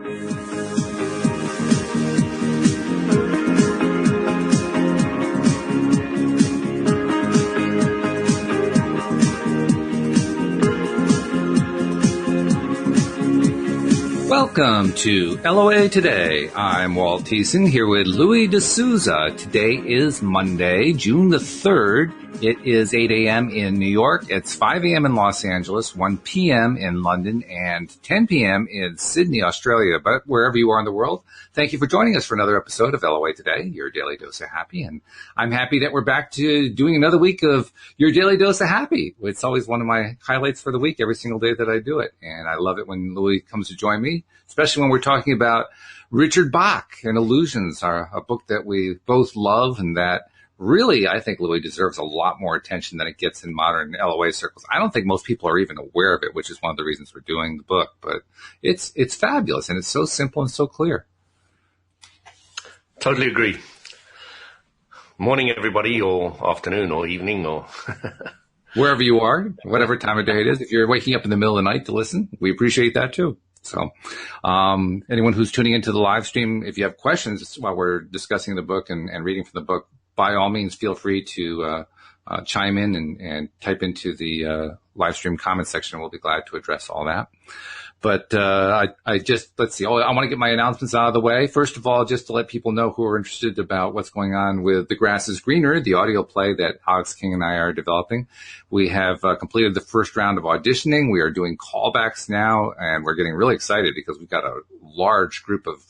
Welcome to LOA Today. I'm Walt Thiessen here with Louis D'Souza. Today is Monday, June the 3rd. It is 8 a.m. in New York. It's 5 a.m. in Los Angeles, 1 p.m. in London, and 10 p.m. in Sydney, Australia. But wherever you are in the world, thank you for joining us for another episode of LOA Today, your daily dose of happy. And I'm happy that we're back to doing another week of your daily dose of happy. It's always one of my highlights for the week every single day that I do it. And I love it when Louis comes to join me, especially when we're talking about Richard Bach and Illusions, a book that we both love and that really, I think Louis deserves a lot more attention than it gets in modern LOA circles. I don't think most people are even aware of it, which is one of the reasons we're doing the book. But it's fabulous, and it's so simple and so clear. Totally agree. Morning, everybody, or afternoon, or evening, or wherever you are, whatever time of day it is. If you're waking up in the middle of the night to listen, we appreciate that too. So anyone who's tuning into the live stream, if you have questions while we're discussing the book and reading from the book, by all means, feel free to chime in and type into the live stream comment section. We'll be glad to address all that. But let's see. I want to get my announcements out of the way. First of all, just to let people know who are interested about what's going on with The Grass is Greener, the audio play that Alex King and I are developing. We have completed the first round of auditioning. We are doing callbacks now, and we're getting really excited because we've got a large group of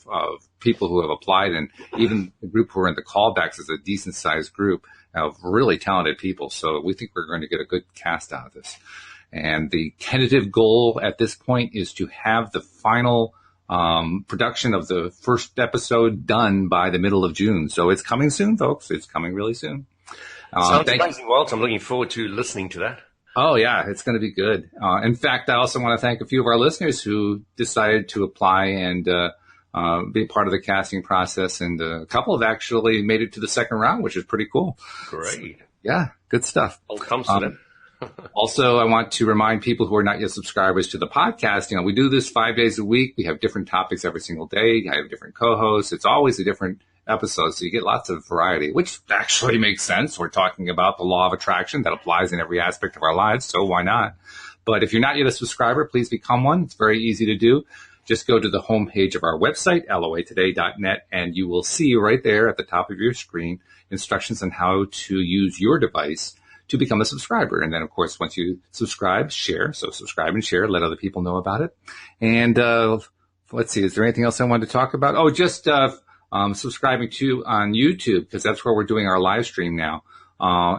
people who have applied, and even the group who are in the callbacks is a decent-sized group of really talented people. So we think we're going to get a good cast out of this. And the tentative goal at this point is to have the final production of the first episode done by the middle of June. So it's coming soon, folks. It's coming really soon. Sounds amazing, Walt. I'm looking forward to listening to that. Oh, yeah, it's going to be good. In fact, I also want to thank a few of our listeners who decided to apply and be part of the casting process. And a couple have actually made it to the second round, which is pretty cool. Great. Yeah, good stuff. All comes to them. Also, I want to remind people who are not yet subscribers to the podcast, we do this 5 days a week. We have different topics every single day. I have different co-hosts. It's always a different episode, so you get lots of variety, which actually makes sense. We're talking about the law of attraction that applies in every aspect of our lives, so why not? But if you're not yet a subscriber, please become one. It's very easy to do. Just go to the homepage of our website, loatoday.net, and you will see right there at the top of your screen instructions on how to use your device to become a subscriber. And then, of course, once you subscribe, share. So subscribe and share. Let other people know about it. And let's see, is there anything else I wanted to talk about? Oh, just subscribing to on YouTube, because that's where we're doing our live stream now.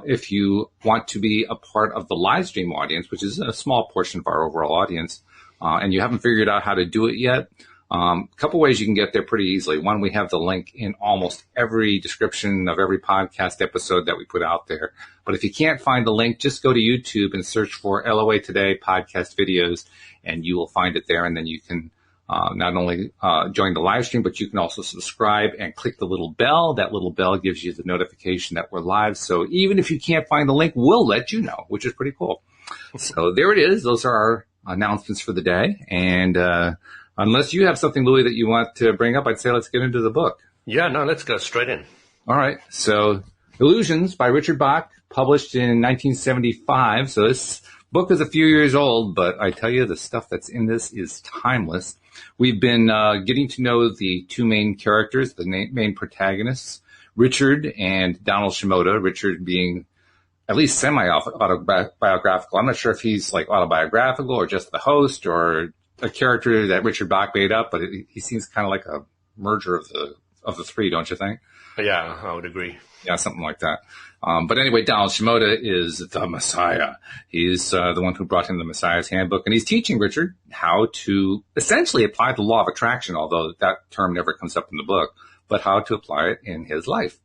If you want to be a part of the live stream audience, which is a small portion of our overall audience, and you haven't figured out how to do it yet, a couple ways you can get there pretty easily. One, we have the link in almost every description of every podcast episode that we put out there. But if you can't find the link, just go to YouTube and search for LOA Today podcast videos, and you will find it there. And then you can not only join the live stream, but you can also subscribe and click the little bell. That little bell gives you the notification that we're live. So even if you can't find the link, we'll let you know, which is pretty cool. So there it is. Those are our announcements for the day. And unless you have something, Louis, that you want to bring up, I'd say let's get into the book. Yeah, no, let's go straight in. All right. So Illusions by Richard Bach, published in 1975. So this book is a few years old, but I tell you, the stuff that's in this is timeless. We've been getting to know the two main characters, the main protagonists, Richard and Donald Shimoda, Richard being at least semi-autobiographical. I'm not sure if he's like autobiographical or just the host or a character that Richard Bach made up, but he seems kind of like a merger of the three, don't you think? Yeah, I would agree. Yeah, something like that. But anyway, Donald Shimoda is the Messiah. He's the one who brought him the Messiah's Handbook, and he's teaching Richard how to essentially apply the law of attraction, although that term never comes up in the book, but how to apply it in his life.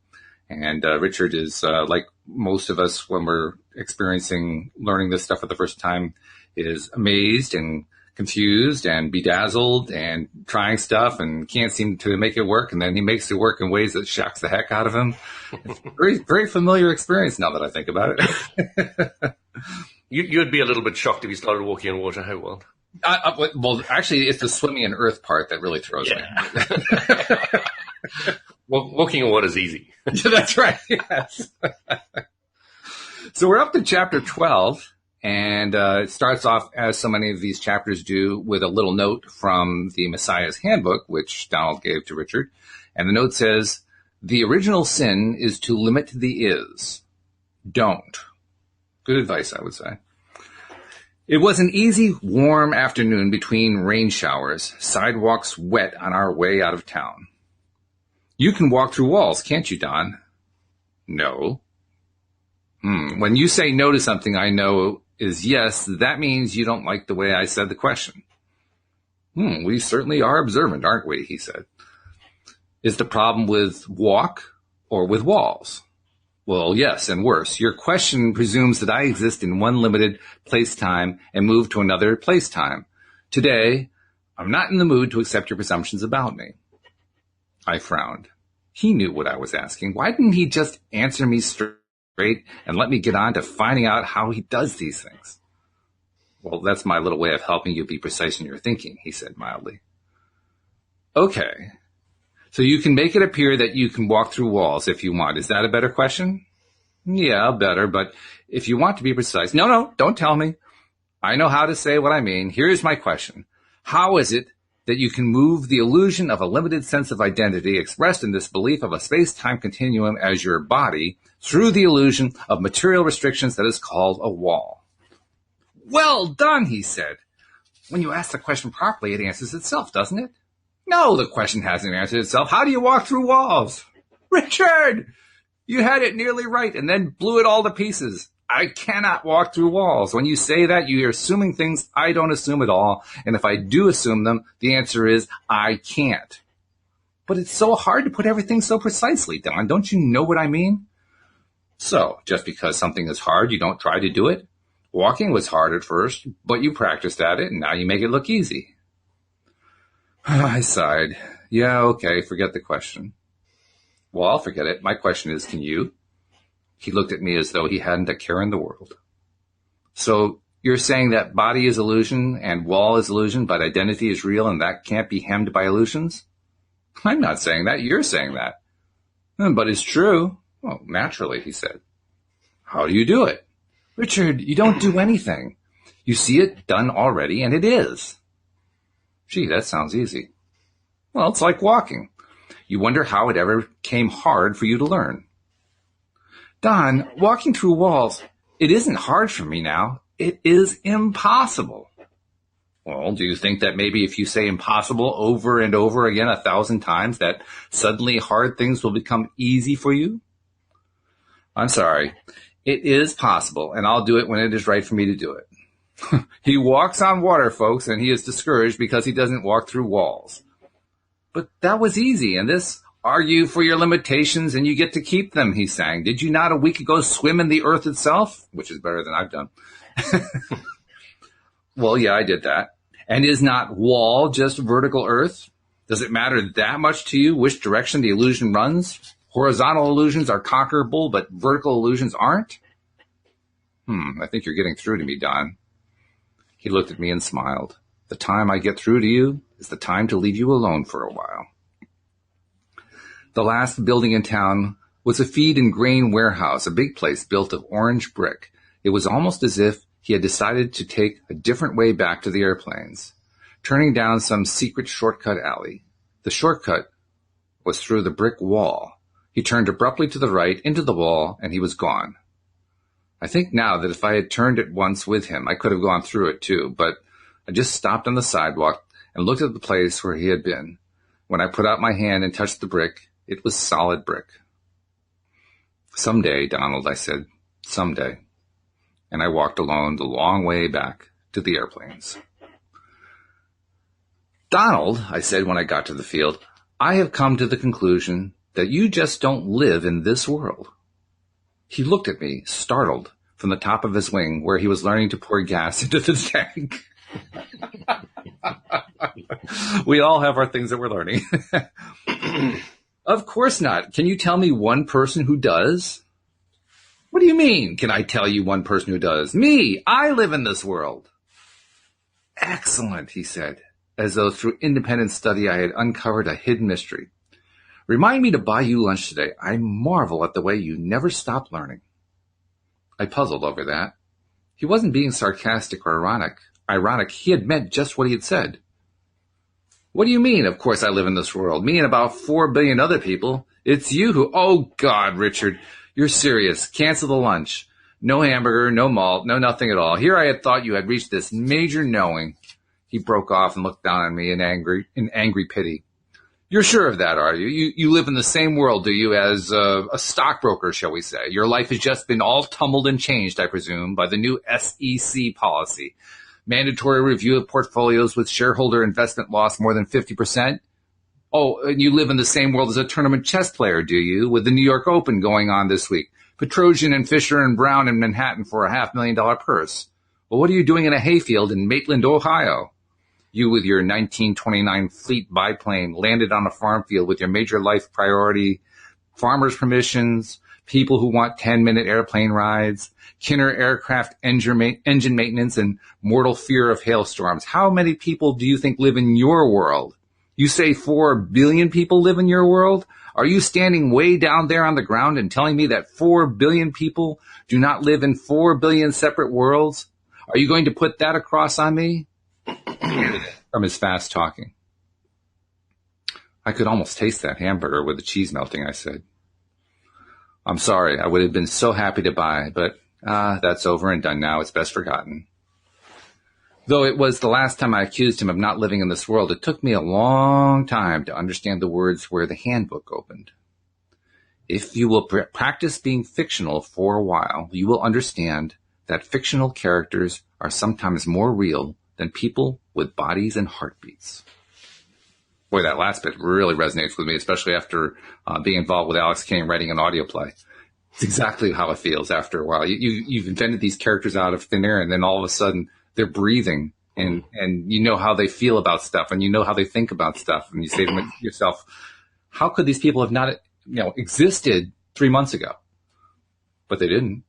And Richard is, like most of us when we're learning this stuff for the first time, is amazed and confused and bedazzled and trying stuff and can't seem to make it work. And then he makes it work in ways that shocks the heck out of him. It's a very, very familiar experience now that I think about it. You'd be a little bit shocked if you started walking on water. Hey, Walt. Well, actually, it's the swimming in earth part that really throws me. Well, walking in water is easy. That's right. Yes. So we're up to chapter 12, and it starts off, as so many of these chapters do, with a little note from the Messiah's Handbook, which Donald gave to Richard. And the note says, "The original sin is to limit the is. Don't." Good advice, I would say. It was an easy, warm afternoon between rain showers, sidewalks wet on our way out of town. "You can walk through walls, can't you, Don?" "No." When you say no to something I know is yes, that means you don't like the way I said the question. We certainly are observant, aren't we?" he said. "Is the problem with walk or with walls?" "Well, yes, and worse. Your question presumes that I exist in one limited place-time and move to another place-time. Today, I'm not in the mood to accept your presumptions about me." I frowned. He knew what I was asking. Why didn't he just answer me straight and let me get on to finding out how he does these things? "Well, that's my little way of helping you be precise in your thinking," he said mildly. "Okay. So you can make it appear that you can walk through walls if you want. Is that a better question?" "Yeah, better, but if you want to be precise..." No, don't tell me. I know how to say what I mean. Here's my question. How is it that you can move the illusion of a limited sense of identity expressed in this belief of a space-time continuum as your body through the illusion of material restrictions that is called a wall? "Well done," he said. "When you ask the question properly, it answers itself, doesn't it?" "No, the question hasn't answered itself. How do you walk through walls?" "Richard, you had it nearly right and then blew it all to pieces. I cannot walk through walls. When you say that, you're assuming things I don't assume at all. And if I do assume them, the answer is I can't." "But it's so hard to put everything so precisely, Don. Don't you know what I mean?" "So, just because something is hard, you don't try to do it? Walking was hard at first, but you practiced at it, and now you make it look easy." I sighed. "Yeah, okay, forget the question." "Well, I'll forget it. My question is, can you?" He looked at me as though he hadn't a care in the world. "So you're saying that body is illusion and wall is illusion, but identity is real and that can't be hemmed by illusions?" "I'm not saying that. You're saying that." "But it's true." "Well, naturally," he said. "How do you do it?" "Richard, you don't do anything. You see it done already, and it is." "Gee, that sounds easy." "Well, it's like walking. You wonder how it ever came hard for you to learn." "Don, walking through walls, it isn't hard for me now. It is impossible." "Well, do you think that maybe if you say impossible over and over again 1,000 times, that suddenly hard things will become easy for you?" "I'm sorry. It is possible, and I'll do it when it is right for me to do it." He walks on water, folks, and he is discouraged because he doesn't walk through walls. "But that was easy, and this..." "Argue for your limitations, and you get to keep them," he sang. "Did you not a week ago swim in the earth itself?" Which is better than I've done. "Well, yeah, I did that. And is not wall just vertical earth? Does it matter that much to you which direction the illusion runs? Horizontal illusions are conquerable, but vertical illusions aren't?" I think you're getting through to me, Don." He looked at me and smiled. "The time I get through to you is the time to leave you alone for a while." The last building in town was a feed and grain warehouse, a big place built of orange brick. It was almost as if he had decided to take a different way back to the airplanes, turning down some secret shortcut alley. The shortcut was through the brick wall. He turned abruptly to the right, into the wall, and he was gone. I think now that if I had turned at once with him, I could have gone through it too, but I just stopped on the sidewalk and looked at the place where he had been. When I put out my hand and touched the brick, it was solid brick. "Someday, Donald," I said, "someday." And I walked alone the long way back to the airplanes. "Donald," I said when I got to the field, "I have come to the conclusion that you just don't live in this world." He looked at me, startled, from the top of his wing where he was learning to pour gas into the tank. We all have our things that we're learning. "Of course not. Can you tell me one person who does?" "What do you mean, can I tell you one person who does?" "Me! I live in this world." Excellent, he said, as though through independent study I had uncovered a hidden mystery. Remind me to buy you lunch today. I marvel at the way you never stop learning. I puzzled over that. He wasn't being sarcastic or ironic. He had meant just what he had said. What do you mean? Of course I live in this world. Me and about 4 billion other people. It's you who... Oh, God, Richard, you're serious. Cancel the lunch. No hamburger, no malt, no nothing at all. Here I had thought you had reached this major knowing. He broke off and looked down on me in angry pity. You're sure of that, are you? You live in the same world, do you, as a stockbroker, shall we say? Your life has just been all tumbled and changed, I presume, by the new SEC policy. Mandatory review of portfolios with shareholder investment loss more than 50%. Oh, and you live in the same world as a tournament chess player, do you, with the New York Open going on this week? Petrosian and Fisher and Brown in Manhattan for a $500,000 purse. Well, what are you doing in a hayfield in Maitland, Ohio? You with your 1929 Fleet biplane landed on a farm field with your major life priority, farmers' permissions, people who want 10-minute airplane rides, Kinner aircraft engine maintenance, and mortal fear of hailstorms. How many people do you think live in your world? You say 4 billion people live in your world? Are you standing way down there on the ground and telling me that 4 billion people do not live in 4 billion separate worlds? Are you going to put that across on me? From his fast talking. I could almost taste that hamburger with the cheese melting, I said. I'm sorry, I would have been so happy to buy, but that's over and done now. It's best forgotten. Though it was the last time I accused him of not living in this world, it took me a long time to understand the words where the handbook opened. If you will practice being fictional for a while, you will understand that fictional characters are sometimes more real than people with bodies and heartbeats. Boy, that last bit really resonates with me, especially after being involved with Alex Kane writing an audio play. It's exactly how it feels after a while. You've invented these characters out of thin air, and then all of a sudden they're breathing, and you know how they feel about stuff, and you know how they think about stuff, and you say to yourself, how could these people have not existed 3 months ago? But they didn't.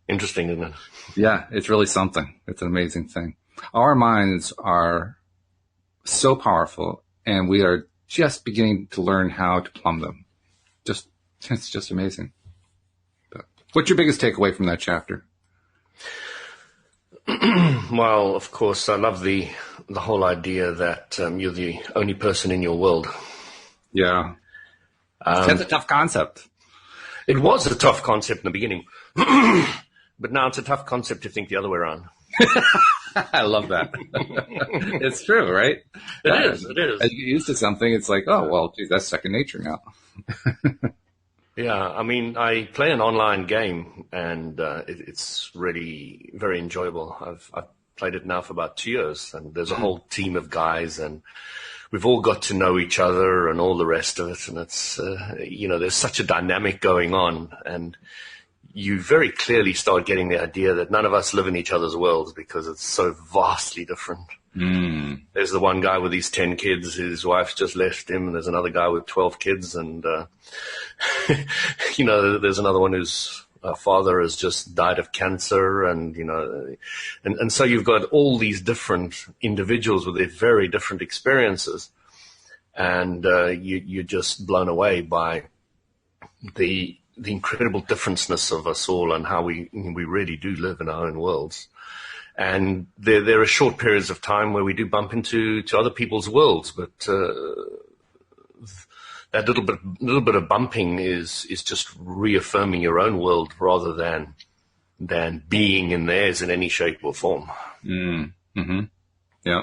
Interesting, isn't it? Yeah, it's really something. It's an amazing thing. Our minds are so powerful, and we are just beginning to learn how to plumb them. It's just amazing. But what's your biggest takeaway from that chapter? Well, of course, I love the whole idea that you're the only person in your world. Yeah. That's a tough concept. It was a tough concept in the beginning. But now it's a tough concept to think the other way around. I love that. It's true, right? It is. As you get used to something, it's like, oh, well, geez, that's second nature now. Yeah, I mean, I play an online game, and it's really very enjoyable. I've played it now for about 2 years, and there's a whole team of guys, and we've all got to know each other and all the rest of it, and it's, there's such a dynamic going on, and you very clearly start getting the idea that none of us live in each other's worlds because it's so vastly different. Mm. There's the one guy with his 10 kids, his wife's just left him, and there's another guy with 12 kids, and, there's another one whose father has just died of cancer, and, and so you've got all these different individuals with their very different experiences, and you're just blown away by the incredible differenceness of us all and how we really do live in our own worlds. And there are short periods of time where we do bump into other people's worlds, but that little bit of bumping is just reaffirming your own world rather than being in theirs in any shape or form. Mm-hmm. Yeah.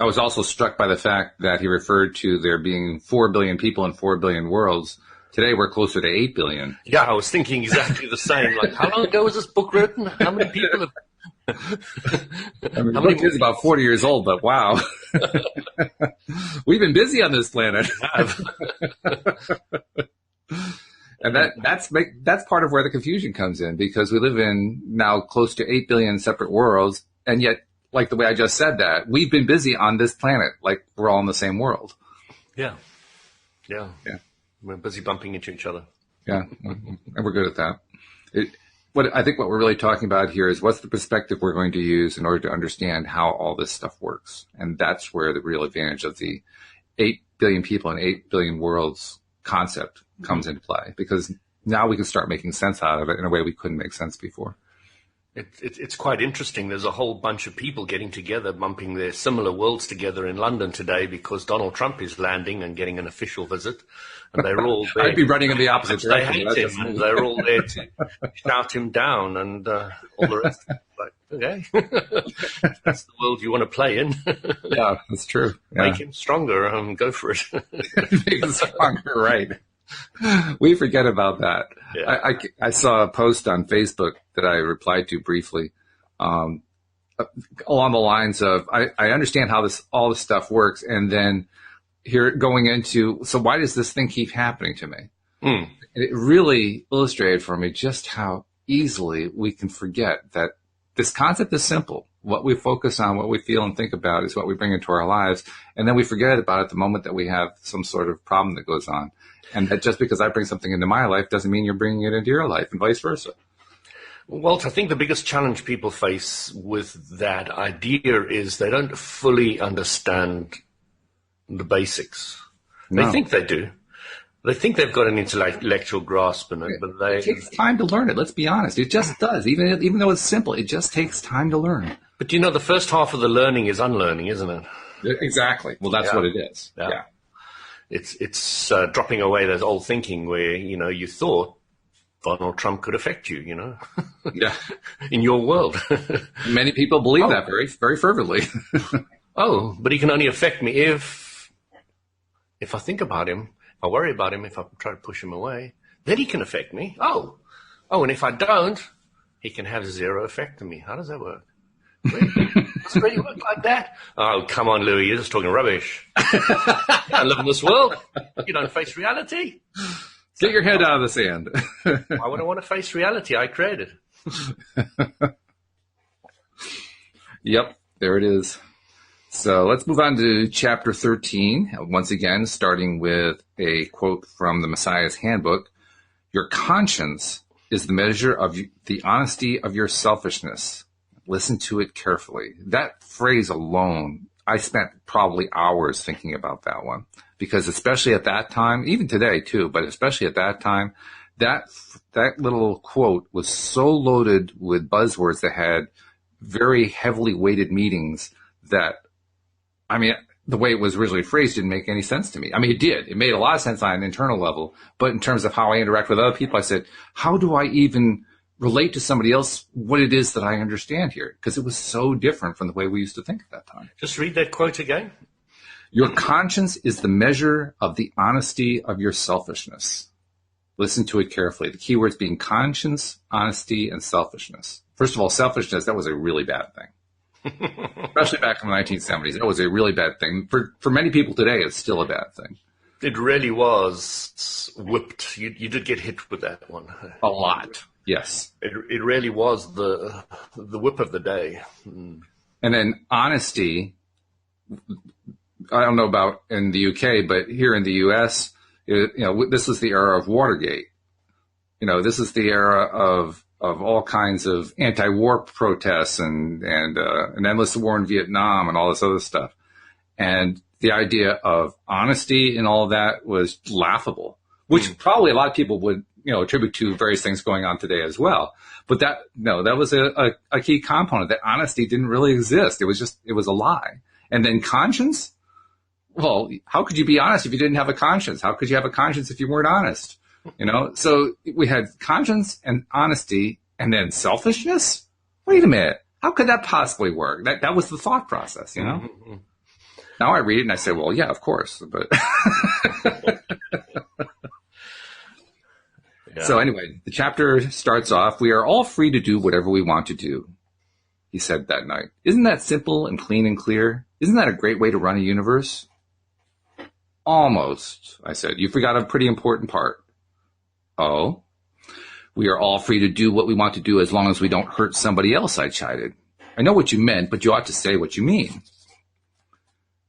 I was also struck by the fact that he referred to there being 4 billion people in 4 billion worlds. Today we're closer to 8 billion. Yeah, I was thinking exactly the same. Like, how long ago was this book written? How many people have... the book is about 40 years old, but wow. We've been busy on this planet. And that's part of where the confusion comes in, because we live in now close to 8 billion separate worlds, and yet, like the way I just said that, we've been busy on this planet, like we're all in the same world. Yeah. We're busy bumping into each other. Yeah, and we're good at that. what I think what we're really talking about here is what's the perspective we're going to use in order to understand how all this stuff works. And that's where the real advantage of the 8 billion people and 8 billion worlds concept comes into play, because now we can start making sense out of it in a way we couldn't make sense before. It's quite interesting. There's a whole bunch of people getting together, bumping their similar worlds together in London today because Donald Trump is landing and getting an official visit. And they're all there. I'd be running in the opposite direction. They hate him, and they're all there to shout him down and all the rest. Like, okay, that's the world you want to play in. Yeah, that's true. Yeah. Make him stronger and go for it. Make him stronger, right. We forget about that. Yeah. I saw a post on Facebook that I replied to briefly, along the lines of, I understand how all this stuff works, and then here going into, so why does this thing keep happening to me? Mm. It really illustrated for me just how easily we can forget that this concept is simple. What we focus on, what we feel and think about is what we bring into our lives, and then we forget about it the moment that we have some sort of problem that goes on. And that just because I bring something into my life doesn't mean you're bringing it into your life, and vice versa. Walt, I think the biggest challenge people face with that idea is they don't fully understand the basics. No. They think they do. They think they've got an intellectual grasp in it, but it takes time to learn it. Let's be honest. It just does. Even though it's simple, it just takes time to learn. But the first half of the learning is unlearning, isn't it? Exactly. Well, that's what it is. Yeah. It's dropping away that old thinking where, you thought Donald Trump could affect you, Yeah. in your world. Many people believe that very, very fervently. Oh, but he can only affect me if I think about him, if I worry about him, if I try to push him away, then he can affect me. Oh, and if I don't, he can have zero effect on me. How does that work? Really? Does it really work like that? Oh, come on, Louis, you're just talking rubbish. You don't live in this world. You don't face reality. Get your head out of the sand. Why would I want to face reality? I created. Yep, there it is. So let's move on to chapter 13. Once again, starting with a quote from the Messiah's Handbook. Your conscience is the measure of the honesty of your selfishness. Listen to it carefully. That phrase alone, I spent probably hours thinking about that one, because especially at that time, even today too, but especially at that time, that little quote was so loaded with buzzwords that had very heavily weighted meanings that, the way it was originally phrased didn't make any sense to me. It did. It made a lot of sense on an internal level, but in terms of how I interact with other people, I said, how do I even relate to somebody else what it is that I understand here? Because it was so different from the way we used to think at that time. Just read that quote again. Your conscience is the measure of the honesty of your selfishness. Listen to it carefully. The key words being conscience, honesty, and selfishness. First of all, selfishness, that was a really bad thing. Especially back in the 1970s. That was a really bad thing. For many people today, it's still a bad thing. It really was whipped. You did get hit with that one. A lot. Yes. It really was the whip of the day. Mm. And then honesty, I don't know about in the UK, but here in the US, this was the era of Watergate. This is the era of all kinds of anti-war protests and an endless war in Vietnam and all this other stuff. And the idea of honesty and all of that was laughable, which probably a lot of people would, attribute to various things going on today as well. But that was a key component, that honesty didn't really exist. It was a lie. And then conscience? Well, how could you be honest if you didn't have a conscience? How could you have a conscience if you weren't honest? So we had conscience and honesty and then selfishness. Wait a minute. How could that possibly work? That was the thought process, Mm-hmm. Now I read it and I say, well, yeah, of course. But yeah. So anyway, the chapter starts off, we are all free to do whatever we want to do, he said that night. Isn't that simple and clean and clear? Isn't that a great way to run a universe? Almost, I said. You forgot a pretty important part. Oh? We are all free to do what we want to do as long as we don't hurt somebody else, I chided. I know what you meant, but you ought to say what you mean.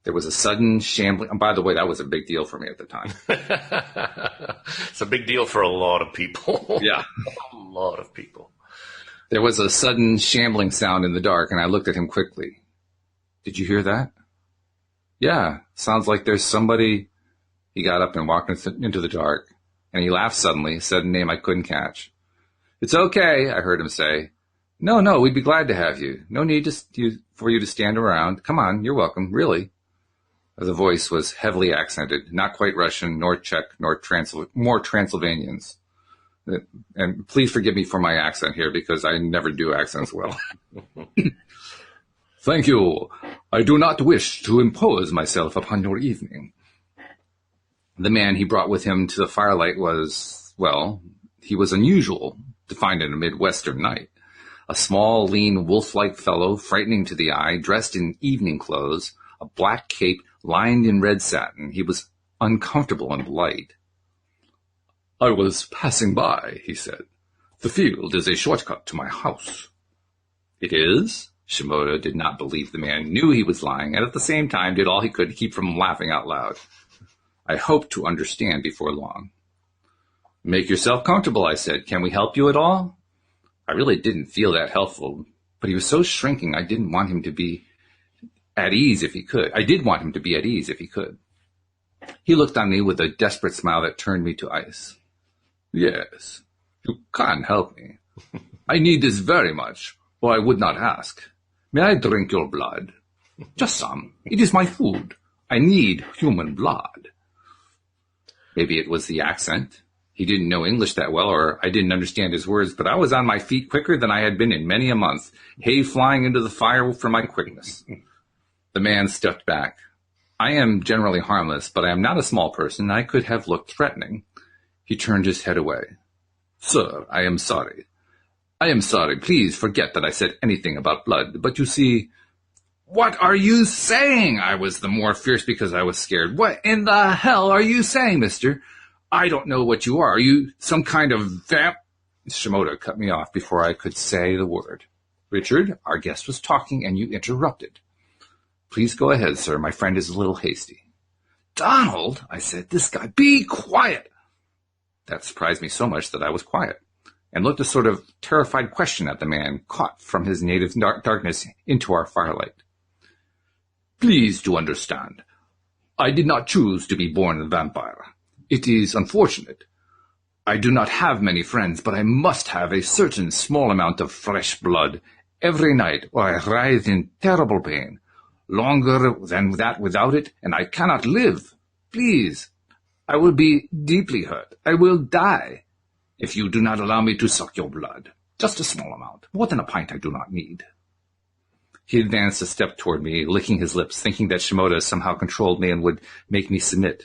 There was a sudden shambling. And by the way, that was a big deal for me at the time. It's a big deal for a lot of people. Yeah. A lot of people. There was a sudden shambling sound in the dark, and I looked at him quickly. Did you hear that? Yeah, sounds like there's somebody. He got up and walked into the dark, and he laughed suddenly, said a name I couldn't catch. It's okay, I heard him say. No, we'd be glad to have you. No need for you to stand around. Come on, you're welcome, really. The voice was heavily accented, not quite Russian, nor Czech, nor more Transylvanians. And please forgive me for my accent here, because I never do accents well. Thank you. I do not wish to impose myself upon your evening. The man he brought with him to the firelight was, well, he was unusual to find in a Midwestern night. A small, lean, wolf-like fellow, frightening to the eye, dressed in evening clothes, a black cape lined in red satin. He was uncomfortable and light. I was passing by, he said. The field is a shortcut to my house. It is? Shimoda did not believe the man, knew he was lying, and at the same time did all he could to keep from laughing out loud. I hoped to understand before long. Make yourself comfortable, I said. Can we help you at all? I really didn't feel that helpful, but he was so shrinking I didn't want him to be at ease if he could. I did want him to be at ease if he could. He looked on me with a desperate smile that turned me to ice. Yes, you can help me. I need this very much, or I would not ask. May I drink your blood? Just some. It is my food. I need human blood. Maybe it was the accent. He didn't know English that well, or I didn't understand his words, but I was on my feet quicker than I had been in many a month, hay flying into the fire for my quickness. The man stepped back. I am generally harmless, but I am not a small person. I could have looked threatening. He turned his head away. Sir, I am sorry. I am sorry. Please forget that I said anything about blood, but you see... What are you saying? I was the more fierce because I was scared. What in the hell are you saying, mister? I don't know what you are. Are you some kind of vamp? Shimoda cut me off before I could say the word. Richard, our guest was talking and you interrupted. Please go ahead, sir. My friend is a little hasty. Donald, I said, this guy, be quiet. That surprised me so much that I was quiet and looked a sort of terrified question at the man, caught from his native darkness into our firelight. Please to understand, I did not choose to be born a vampire. It is unfortunate. I do not have many friends, but I must have a certain small amount of fresh blood every night, or I writhe in terrible pain. Longer than that without it, and I cannot live. Please, I will be deeply hurt. I will die if you do not allow me to suck your blood. Just a small amount. More than a pint I do not need. He advanced a step toward me, licking his lips, thinking that Shimoda somehow controlled me and would make me submit.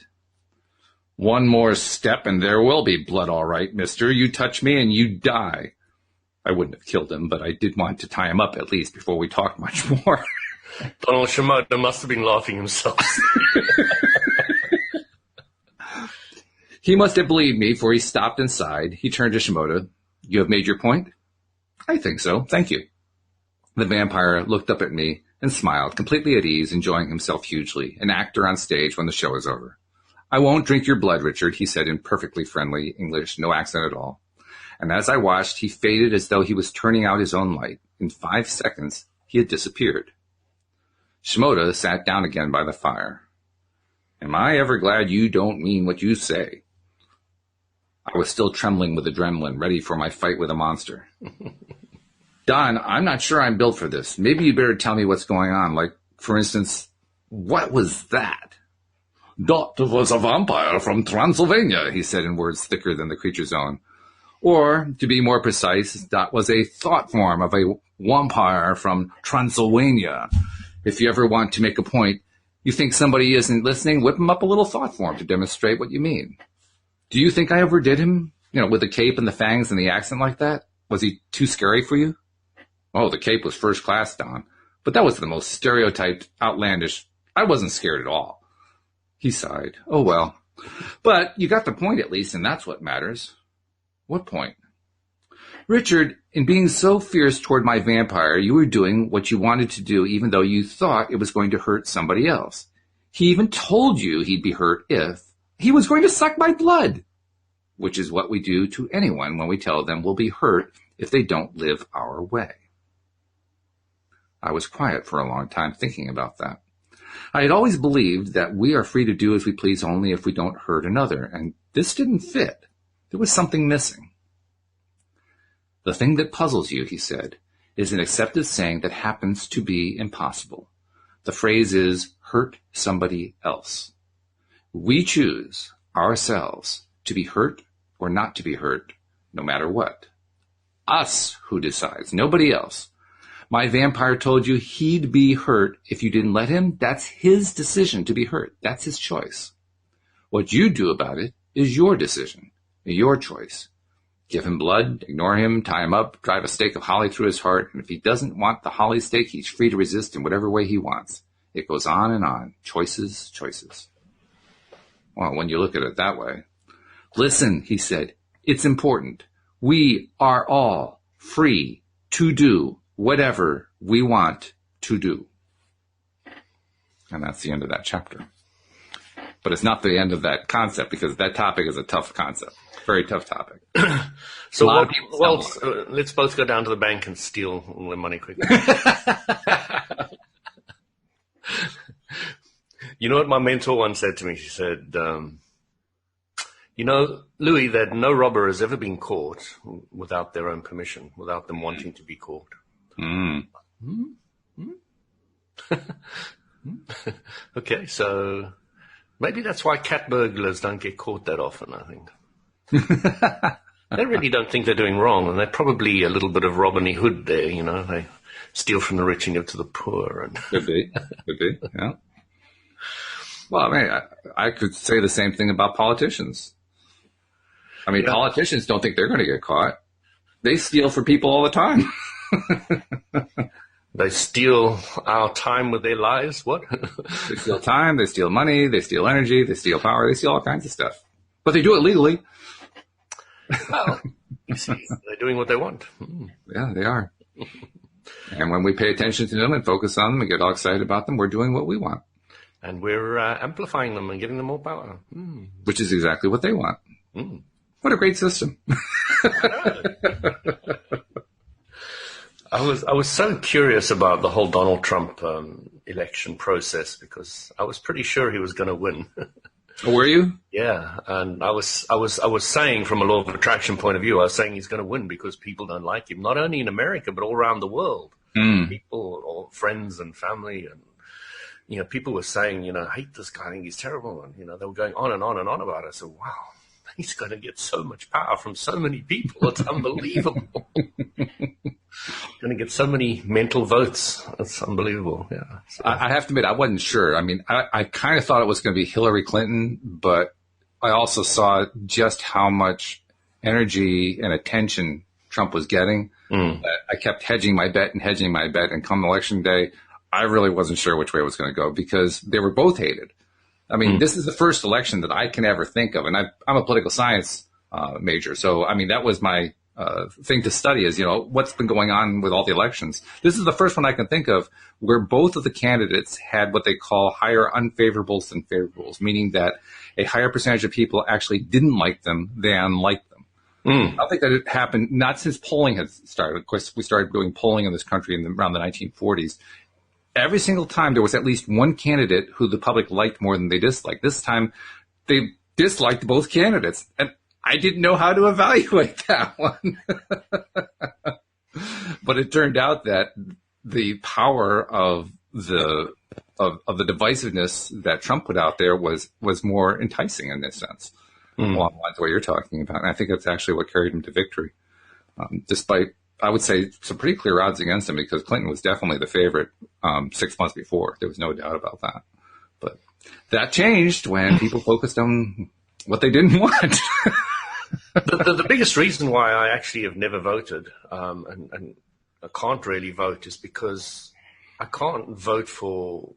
One more step and there will be blood, all right, mister. You touch me and you die. I wouldn't have killed him, but I did want to tie him up at least before we talked much more. Donald Shimoda must have been laughing himself. He must have believed me, for he stopped and sighed. He turned to Shimoda. You have made your point? I think so. Thank you. The vampire looked up at me and smiled, completely at ease, enjoying himself hugely, an actor on stage when the show is over. I won't drink your blood, Richard, he said in perfectly friendly English, no accent at all. And as I watched, he faded as though he was turning out his own light. In 5 seconds, he had disappeared. Shimoda sat down again by the fire. Am I ever glad you don't mean what you say? I was still trembling with adrenaline, ready for my fight with a monster. Don, I'm not sure I'm built for this. Maybe you better tell me what's going on. Like, for instance, what was that? That was a vampire from Transylvania, he said in words thicker than the creature's own. Or, to be more precise, that was a thought form of a vampire from Transylvania. If you ever want to make a point, you think somebody isn't listening, whip him up a little thought form to demonstrate what you mean. Do you think I ever did him, with the cape and the fangs and the accent like that? Was he too scary for you? Oh, the cape was first class, Don. But that was the most stereotyped, outlandish. I wasn't scared at all. He sighed. Oh, well. But you got the point at least, and that's what matters. What point? Richard, in being so fierce toward my vampire, you were doing what you wanted to do even though you thought it was going to hurt somebody else. He even told you he'd be hurt if he was going to suck my blood, which is what we do to anyone when we tell them we'll be hurt if they don't live our way. I was quiet for a long time thinking about that. I had always believed that we are free to do as we please only if we don't hurt another, and this didn't fit. There was something missing. The thing that puzzles you, he said, is an accepted saying that happens to be impossible. The phrase is, hurt somebody else. We choose, ourselves, to be hurt or not to be hurt, no matter what. Us who decides, nobody else. My vampire told you he'd be hurt if you didn't let him. That's his decision to be hurt. That's his choice. What you do about it is your decision, your choice. Give him blood, ignore him, tie him up, drive a stake of holly through his heart, and if he doesn't want the holly stake, he's free to resist in whatever way he wants. It goes on and on. Choices, choices. Well, when you look at it that way. Listen, he said, it's important. We are all free to do whatever we want to do. And that's the end of that chapter. But it's not the end of that concept, because that topic is a tough concept. Very tough topic. So, let's both go down to the bank and steal all the money quickly. You know what my mentor once said to me? She said, Louis, that no robber has ever been caught without their own permission, without them wanting to be caught. Okay, so maybe that's why cat burglars don't get caught that often, I think. They really don't think they're doing wrong, and they're probably a little bit of Robin Hood there, They steal from the rich and give to the poor. And Could be, yeah. Well, I mean, I could say the same thing about politicians. I mean, Politicians don't think they're going to get caught. They steal from people all the time. They steal our time with their lives. What? They steal time, they steal money, they steal energy, they steal power, they steal all kinds of stuff. But they do it legally. Well, you see, they're doing what they want. Yeah, they are. And when we pay attention to them and focus on them and get all excited about them, we're doing what we want. And we're amplifying them and giving them more power. Which is exactly what they want. What a great system. I was so curious about the whole Donald Trump election process, because I was pretty sure he was going to win. Oh, were you? Yeah, and I was saying, from a law of attraction point of view, I was saying he's going to win because people don't like him, not only in America but all around the world. People, or friends and family, and people were saying, I hate this guy, I think he's terrible, and they were going on and on and on about it. So wow, he's going to get so much power from so many people. It's unbelievable. Going to get so many mental votes. It's unbelievable. Yeah. So. I have to admit, I wasn't sure. I mean, I kind of thought it was going to be Hillary Clinton, but I also saw just how much energy and attention Trump was getting. I kept hedging my bet. And come election day, I really wasn't sure which way it was going to go, because they were both hated. I mean, this is the first election that I can ever think of. And I'm a political science major. So, I mean, that was my thing to study is, what's been going on with all the elections. This is the first one I can think of where both of the candidates had what they call higher unfavorables than favorables, meaning that a higher percentage of people actually didn't like them than liked them. I think that it happened not since polling had started. Of course, we started doing polling in this country around the 1940s. Every single time there was at least one candidate who the public liked more than they disliked. This time they disliked both candidates. And I didn't know how to evaluate that one. But it turned out that the power of the divisiveness that Trump put out there was more enticing in this sense. Along the lines of what you're talking about. And I think that's actually what carried him to victory. Despite, I would say, some pretty clear odds against him, because Clinton was definitely the favorite 6 months before. There was no doubt about that. But that changed when people focused on what they didn't want. The biggest reason why I actually have never voted, and I can't really vote, is because I can't vote for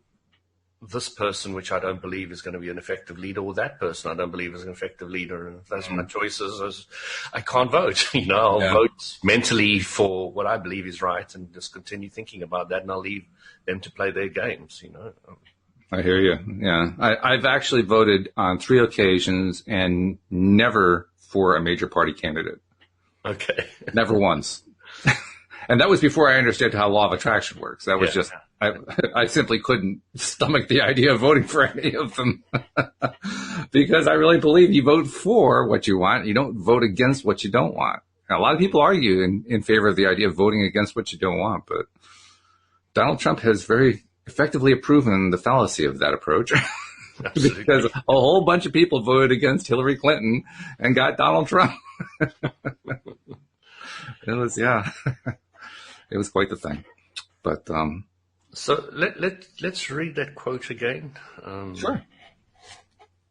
this person, which I don't believe is going to be an effective leader, or that person I don't believe is an effective leader. And if those are my choices, I can't vote. I'll vote mentally for what I believe is right and just continue thinking about that, and I'll leave them to play their games, I hear you. Yeah. I've actually voted on 3 occasions and never for a major party candidate. Okay. Never once. And that was before I understood how law of attraction works. That was just, yeah. I simply couldn't stomach the idea of voting for any of them because I really believe you vote for what you want. You don't vote against what you don't want. Now, a lot of people argue in favor of the idea of voting against what you don't want, but Donald Trump has very effectively proven the fallacy of that approach. Because a whole bunch of people voted against Hillary Clinton and got Donald Trump. It was, it was quite the thing. But so let's read that quote again. Sure.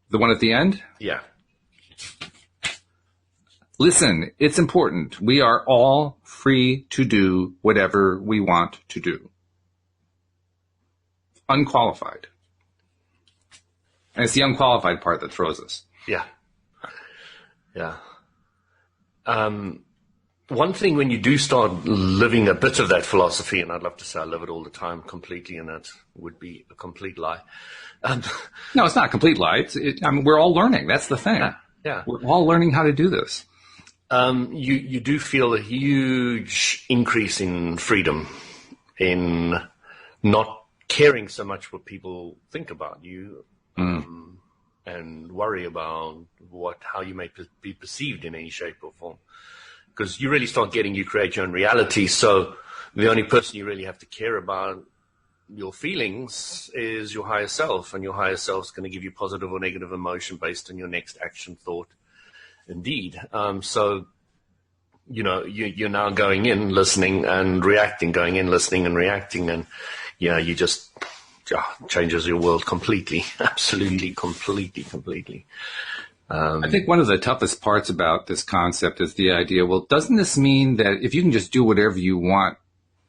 The one at the end? Yeah. Listen, it's important. We are all free to do whatever we want to do. Unqualified. And it's the unqualified part that throws us. Yeah. Yeah. One thing when you do start living a bit of that philosophy, and I'd love to say I live it all the time completely, and that would be a complete lie. No, it's not a complete lie. I mean, we're all learning. That's the thing. Yeah. We're all learning how to do this. You do feel a huge increase in freedom, in not caring so much what people think about you, and worry about how you may be perceived in any shape or form. Because you really start you create your own reality. So the only person you really have to care about your feelings is your higher self, and your higher self is going to give you positive or negative emotion based on your next action, thought, and deed. So, you're now going in, listening and reacting, going in, listening and reacting. And you just changes your world completely. Absolutely, completely. I think one of the toughest parts about this concept is the idea, well, doesn't this mean that if you can just do whatever you want,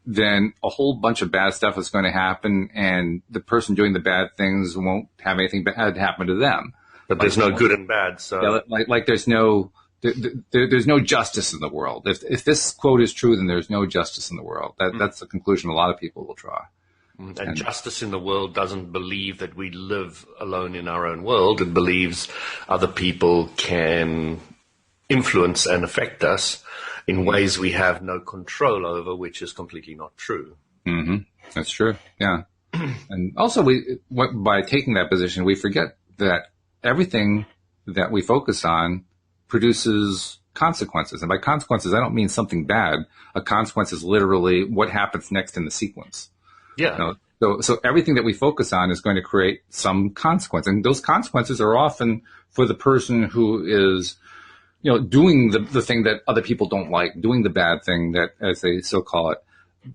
then a whole bunch of bad stuff is going to happen and the person doing the bad things won't have anything bad happen to them? But there's no good and bad. So like there's no justice in the world. If this quote is true, then there's no justice in the world. That's the conclusion a lot of people will draw. And justice in the world doesn't believe that we live alone in our own world. It believes other people can influence and affect us in ways we have no control over, which is completely not true. Mm-hmm. That's true. Yeah. And also by taking that position, we forget that everything that we focus on produces consequences. And by consequences, I don't mean something bad. A consequence is literally what happens next in the sequence. Yeah. So everything that we focus on is going to create some consequence. And those consequences are often for the person who is, doing the thing that other people don't like, doing the bad thing that, as they so call it.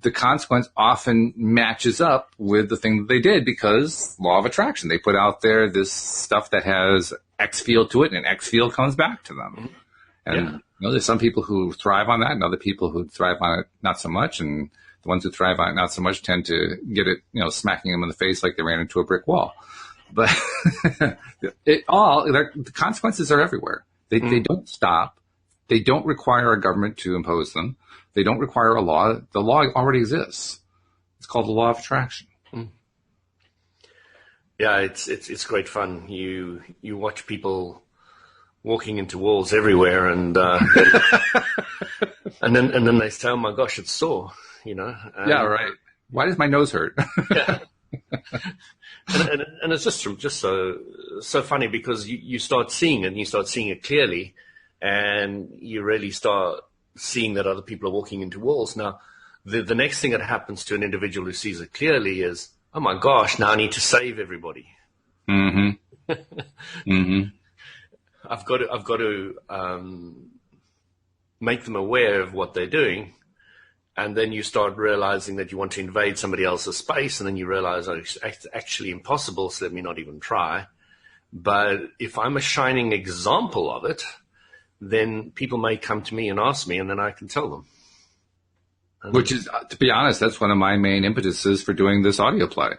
The consequence often matches up with the thing that they did because law of attraction. They put out there this stuff that has X field to it, and X field comes back to them. And there's some people who thrive on that, and other people who thrive on it not so much. And the ones who thrive on it not so much tend to get it, smacking them in the face like they ran into a brick wall. But the consequences are everywhere. They don't stop. They don't require a government to impose them. They don't require a law. The law already exists. It's called the law of attraction. Yeah, it's great fun. You watch people walking into walls everywhere, and and then they say, "Oh my gosh, it's sore," Yeah, right. Why does my nose hurt? Yeah. And it's just so funny because you start seeing it, and you start seeing it clearly, and you really start seeing that other people are walking into walls. Now, the next thing that happens to an individual who sees it clearly is, oh my gosh, now I need to save everybody. Mm-hmm. Mm-hmm. I've got to make them aware of what they're doing. And then you start realizing that you want to invade somebody else's space, and then you realize, oh, it's actually impossible, so let me not even try. But if I'm a shining example of it, then people may come to me and ask me, and then I can tell them. Which is, to be honest, that's one of my main impetuses for doing this audio play.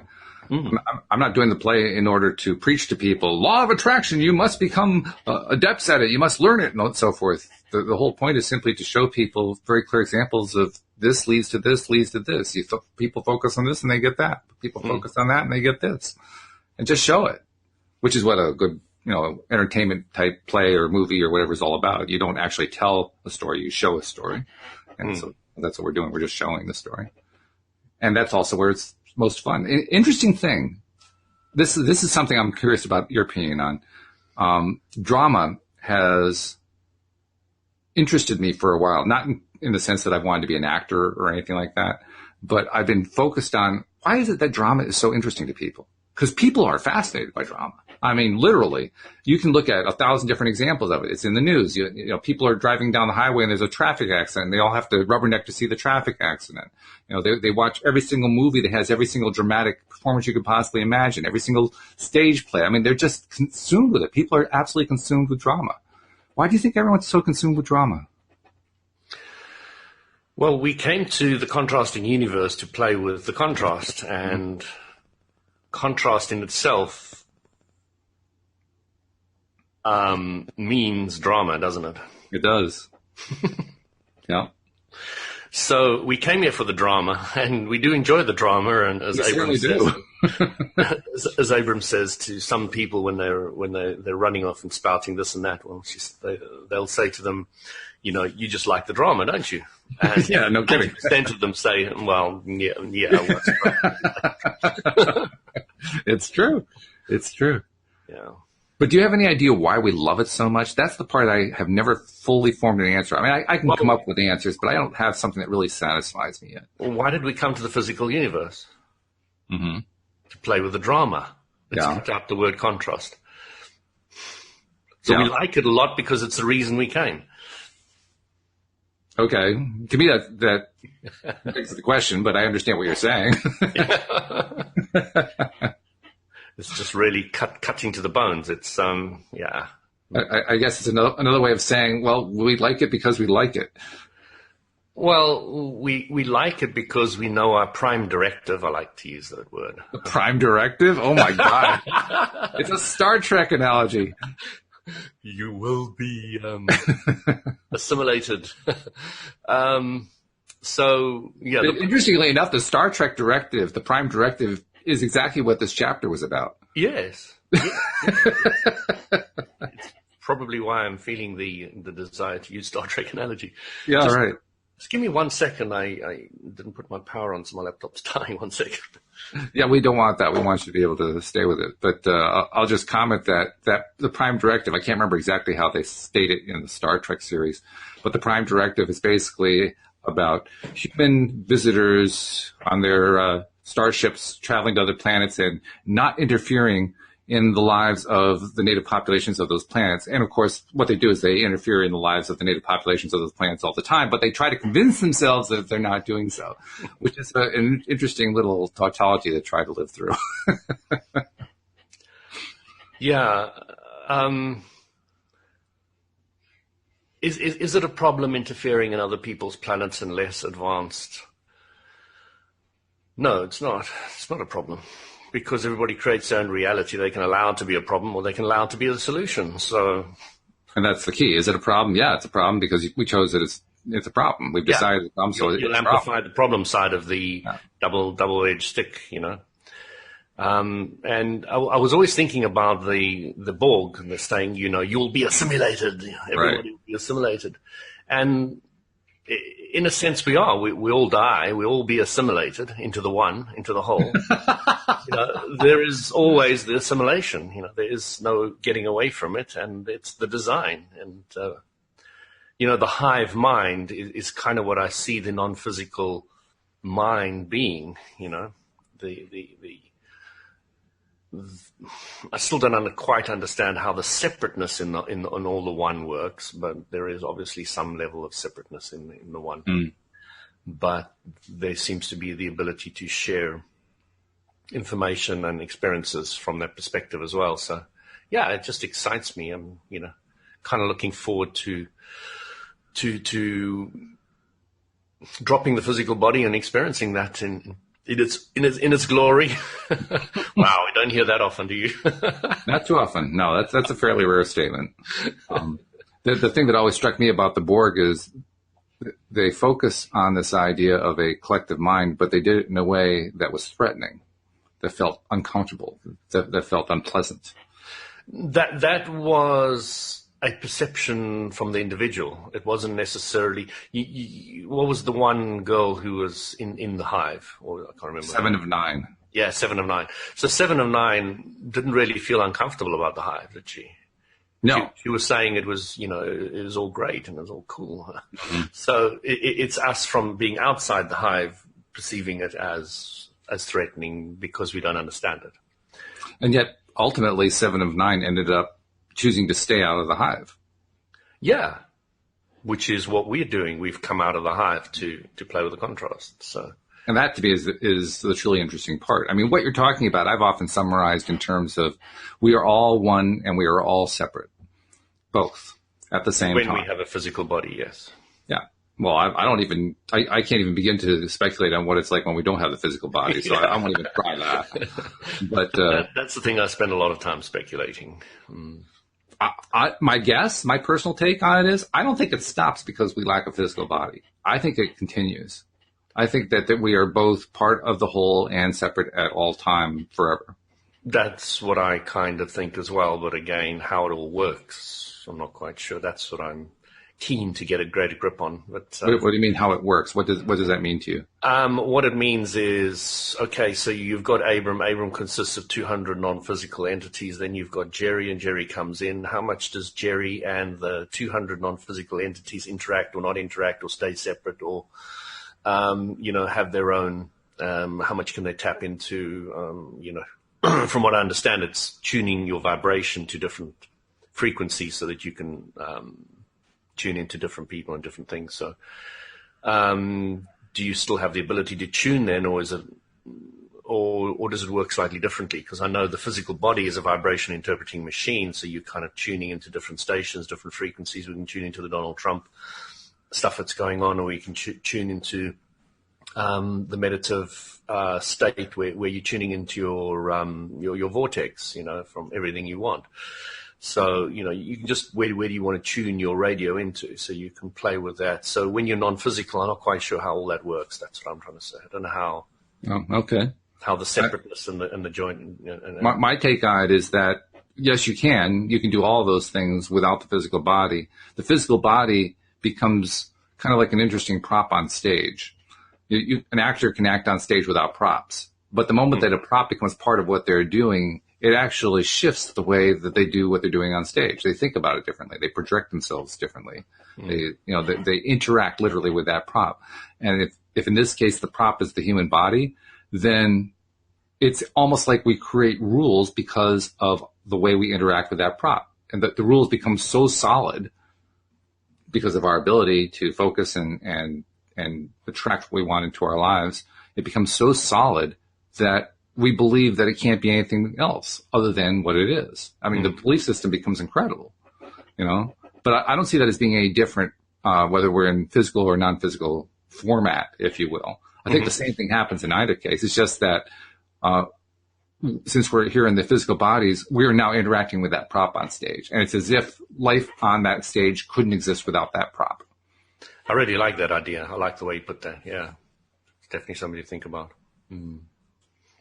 I'm not doing the play in order to preach to people, law of attraction, you must become adepts at it, you must learn it, and so forth. The whole point is simply to show people very clear examples of this leads to this, leads to this. People focus on this and they get that. People focus on that and they get this. And just show it, which is what a good, entertainment type play or movie or whatever is all about. You don't actually tell a story, you show a story. And so That's what we're doing. We're just showing the story. And that's also where it's most fun. Interesting thing. This is something I'm curious about your opinion on. Drama has interested me for a while, not in the sense that I've wanted to be an actor or anything like that, but I've been focused on why is it that drama is so interesting to people? Because people are fascinated by drama. I mean, literally, you can look at 1,000 different examples of it. It's in the news. You know, people are driving down the highway and there's a traffic accident. And they all have to rubberneck to see the traffic accident. You know, they watch every single movie that has every single dramatic performance you could possibly imagine, every single stage play. I mean, they're just consumed with it. People are absolutely consumed with drama. Why do you think everyone's so consumed with drama? Well, we came to the contrasting universe to play with the contrast, and contrast in itself means drama, doesn't it? It does. Yeah. So we came here for the drama, and we do enjoy the drama. And as as Abram says to some people when they're running off and spouting this and that, well, they'll say to them, you know, you just like the drama, don't you? And yeah, no kidding. 90% of them say, well, yeah. It's true. It's true. Yeah. But do you have any idea why we love it so much? That's the part I have never fully formed an answer. I mean, I can come up with the answers, but I don't have something that really satisfies me yet. Well, why did we come to the physical universe? Mm-hmm. To play with the drama. Let's cut out the word contrast. So we like it a lot because it's the reason we came. Okay. To me, that begs the question, but I understand what you're saying. It's just really cutting to the bones. It's, yeah. I guess it's another way of saying, well, we like it because we like it. Well, we like it because we know our prime directive. I like to use that word. The prime directive? Oh, my God. It's a Star Trek analogy. You will be assimilated. So, yeah. Interestingly enough, the Star Trek directive, the prime directive, is exactly what this chapter was about. Yes. It's probably why I'm feeling the desire to use Star Trek analogy. Yeah, right. Just give me 1 second. I didn't put my power on, so my laptop's dying. 1 second. Yeah, we don't want that. We want you to be able to stay with it. But I'll just comment that the prime directive, I can't remember exactly how they state it in the Star Trek series, but the prime directive is basically about human visitors on their starships traveling to other planets and not interfering in the lives of the native populations of those planets. And of course, what they do is they interfere in the lives of the native populations of those planets all the time, but they try to convince themselves that they're not doing so, which is an interesting little tautology to try to live through. Yeah. Is it a problem interfering in other people's planets and less advanced? No, it's not. It's not a problem. Because everybody creates their own reality, they can allow it to be a problem or they can allow it to be a solution. So, and that's the key. Is it a problem? Yeah, it's a problem because we chose that it's a problem. We've decided it's a problem, so you'll amplify the problem side of the double-edged stick, you know. And I was always thinking about the Borg and the saying, you know, you'll be assimilated. Everybody will be assimilated. And in a sense, we are. We all die. We all be assimilated into the one, into the whole. You know, there is always the assimilation. You know, there is no getting away from it, and it's the design. And you know, the hive mind is kind of what I see the non-physical mind being. You know, I still don't quite understand how the separateness in all the one works, but there is obviously some level of separateness in the one. Mm. But there seems to be the ability to share information and experiences from that perspective as well. So, yeah, it just excites me. I'm, you know, kind of looking forward to dropping the physical body and experiencing that in its glory. Wow, we don't hear that often, do you? Not too often. No, that's a fairly rare statement. The thing that always struck me about the Borg is they focus on this idea of a collective mind, but they did it in a way that was threatening, that felt uncomfortable, that felt unpleasant. That was a perception from the individual. It wasn't necessarily. What was the one girl who was in the hive? Or I can't remember. 7 of 9. Yeah, 7 of 9. So 7 of 9 didn't really feel uncomfortable about the hive, did she? No. She was saying it was, it was all great and it was all cool. Mm-hmm. So it's us from being outside the hive perceiving it as threatening because we don't understand it. And yet, ultimately, 7 of 9 ended up choosing to stay out of the hive. Yeah, which is what we're doing. We've come out of the hive to play with the contrast. So, and that to me is the truly interesting part. I mean, what you're talking about, I've often summarized in terms of we are all one and we are all separate, both at the same time. When we have a physical body, yes. Yeah. Well, I can't even begin to speculate on what it's like when we don't have the physical body, so I won't even try that. But that's the thing I spend a lot of time speculating. My guess, my personal take on it is, I don't think it stops because we lack a physical body. I think it continues. I think that we are both part of the whole and separate at all time forever. That's what I kind of think as well. But again, how it all works, I'm not quite sure. That's what I'm keen to get a greater grip on. But what do you mean how it works? What does that mean to you? What it means is, okay, so you've got Abram. Abram consists of 200 non-physical entities. Then you've got Jerry, and Jerry comes in. How much does Jerry and the 200 non-physical entities interact or not interact or stay separate or, have their own, how much can they tap into, from what I understand, it's tuning your vibration to different frequencies so that you can, tune into different people and different things. So, do you still have the ability to tune then, or is it, or does it work slightly differently? Because I know the physical body is a vibration interpreting machine, so you're kind of tuning into different stations, different frequencies. We can tune into the Donald Trump stuff that's going on, or we can tune into the meditative state where you're tuning into your vortex, from everything you want. So, you can just, where do you want to tune your radio into? So you can play with that. So when you're non-physical, I'm not quite sure how all that works. That's what I'm trying to say. I don't know how. Oh, okay. How the separateness and the joint. My take on it is that, yes, you can do all those things without the physical body. The physical body becomes kind of like an interesting prop on stage. An actor can act on stage without props. But the moment that a prop becomes part of what they're doing, it actually shifts the way that they do what they're doing on stage. They think about it differently. They project themselves differently. They interact literally with that prop. And if in this case the prop is the human body, then it's almost like we create rules because of the way we interact with that prop. And the rules become so solid because of our ability to focus and attract what we want into our lives. It becomes so solid that we believe that it can't be anything else other than what it is. I mean, the belief system becomes incredible, but I don't see that as being any different, whether we're in physical or non-physical format, if you will. I think the same thing happens in either case. It's just that, since we're here in the physical bodies, we're now interacting with that prop on stage. And it's as if life on that stage couldn't exist without that prop. I really like that idea. I like the way you put that. Yeah. It's definitely something to think about.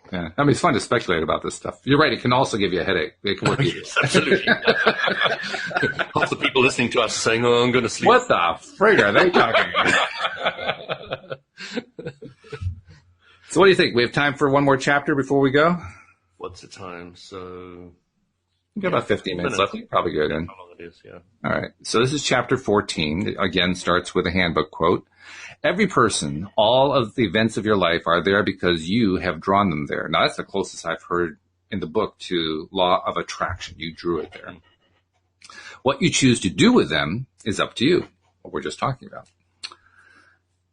Yeah, I mean, it's fun to speculate about this stuff. You're right; it can also give you a headache. It can work. Yes, absolutely. Half the people listening to us are saying, "Oh, I'm going to sleep." What the frig are they talking about? So, what do you think? We have time for one more chapter before we go. What's the time? So, we've got about 15 minutes left. Probably good. How long it is? Yeah. All right. So this is chapter 14. It again starts with a handbook quote. Every person, all of the events of your life are there because you have drawn them there. Now, that's the closest I've heard in the book to law of attraction. You drew it there. What you choose to do with them is up to you, what we're just talking about.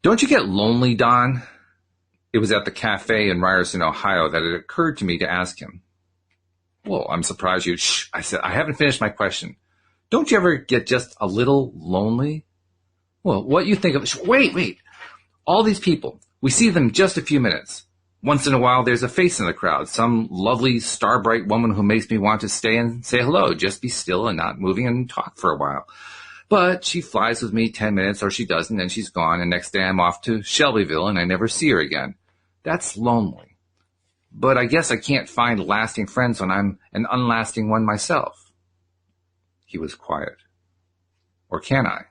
Don't you get lonely, Don? It was at the cafe in Ryerson, Ohio, that it occurred to me to ask him. Well, I'm surprised you... Shh, I said, I haven't finished my question. Don't you ever get just a little lonely? Well, what you think of... Wait. All these people, we see them just a few minutes. Once in a while, there's a face in the crowd, some lovely, star-bright woman who makes me want to stay and say hello, just be still and not moving and talk for a while. But she flies with me 10 minutes, or she doesn't, and she's gone, and next day I'm off to Shelbyville, and I never see her again. That's lonely. But I guess I can't find lasting friends when I'm an unlasting one myself. He was quiet. Or can I?